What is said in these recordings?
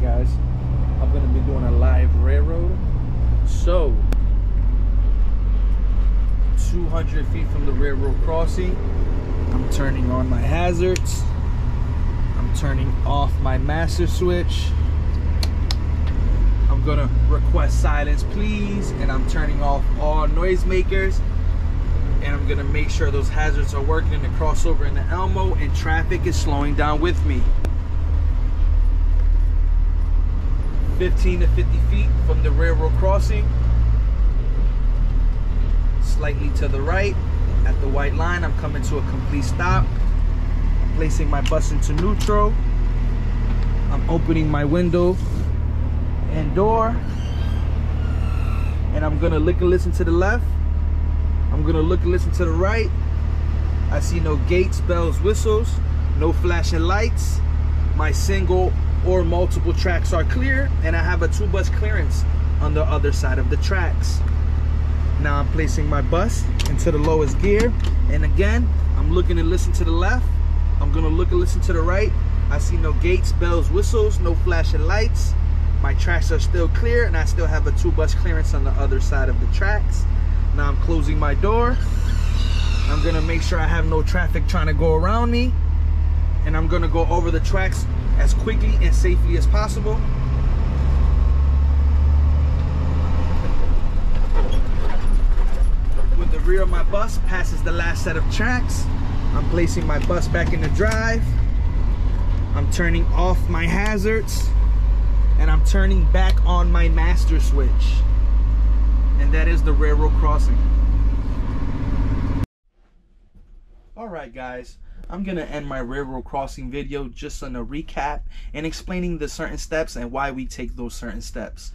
guys, I'm gonna be doing a live railroad. So 200 feet from the railroad crossing, I'm turning on my hazards, I'm turning off my master switch, I'm gonna request silence please, and I'm turning off all noisemakers, and I'm gonna make sure those hazards are working in the crossover in the Elmo and traffic is slowing down with me. 15 to 50 feet from the railroad crossing, slightly to the right at the white line, I'm coming to a complete stop. I'm placing my bus into neutral. I'm opening my window and door, and I'm gonna look and listen to the left. I'm gonna look and listen to the right. I see no gates, bells, whistles, no flashing lights. My single or multiple tracks are clear, and I have a 2-bus clearance on the other side of the tracks. Now I'm placing my bus into the lowest gear, and again I'm looking and listen to the left. I'm gonna look and listen to the right. I see no gates, bells, whistles, no flashing lights. My tracks are still clear, and I still have a 2-bus clearance on the other side of the tracks. Now I'm closing my door. I'm gonna make sure I have no traffic trying to go around me, and I'm gonna go over the tracks as quickly and safely as possible. When the rear of my bus passes the last set of tracks, I'm placing my bus back in the drive. I'm turning off my hazards, and I'm turning back on my master switch, and that is the railroad crossing. All right guys, I'm gonna end my railroad crossing video just on a recap and explaining the certain steps and why we take those certain steps.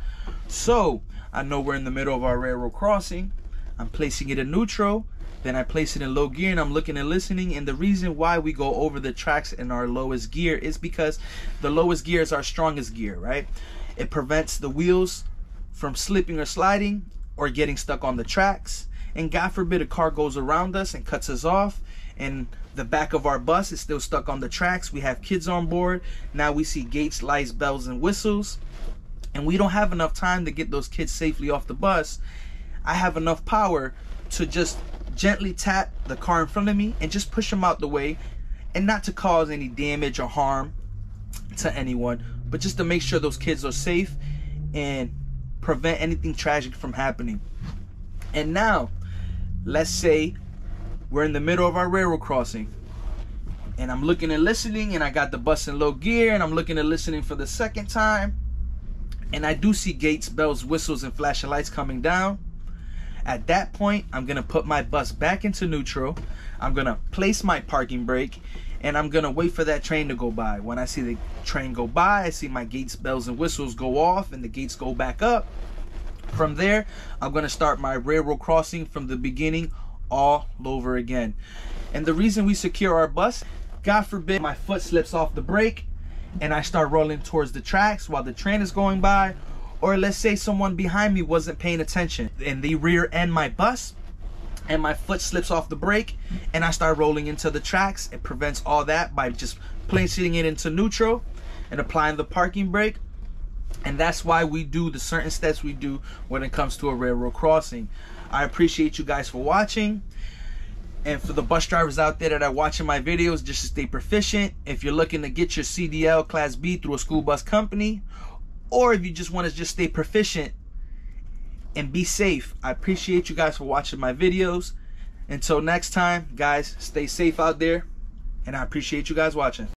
So I know we're in the middle of our railroad crossing. I'm placing it in neutral, then I place it in low gear, and I'm looking and listening. And the reason why we go over the tracks in our lowest gear is because the lowest gear is our strongest gear, right? It prevents the wheels from slipping or sliding or getting stuck on the tracks. And God forbid a car goes around us and cuts us off, and the back of our bus is still stuck on the tracks. We have kids on board. Now we see gates, lights, bells, and whistles, and we don't have enough time to get those kids safely off the bus. I have enough power to just gently tap the car in front of me and just push them out the way, and not to cause any damage or harm to anyone, but just to make sure those kids are safe and prevent anything tragic from happening. And now let's say we're in the middle of our railroad crossing, and I'm looking and listening, and I got the bus in low gear, and I'm looking and listening for the second time, and I do see gates, bells, whistles, and flashing lights coming down. At that point, I'm gonna put my bus back into neutral. I'm gonna place my parking brake, and I'm gonna wait for that train to go by. When I see the train go by, I see my gates, bells, and whistles go off, and the gates go back up. From there, I'm gonna start my railroad crossing from the beginning all over again. And the reason we secure our bus, God forbid my foot slips off the brake and I start rolling towards the tracks while the train is going by, or let's say someone behind me wasn't paying attention and they rear end my bus and my foot slips off the brake and I start rolling into the tracks. It prevents all that by just placing it into neutral and applying the parking brake. And that's why we do the certain steps we do when it comes to a railroad crossing. I appreciate you guys for watching, and for the bus drivers out there that are watching my videos, just to stay proficient. If you're looking to get your CDL Class B through a school bus company, or if you just want to just stay proficient and be safe, I appreciate you guys for watching my videos. Until next time, guys, stay safe out there, and I appreciate you guys watching.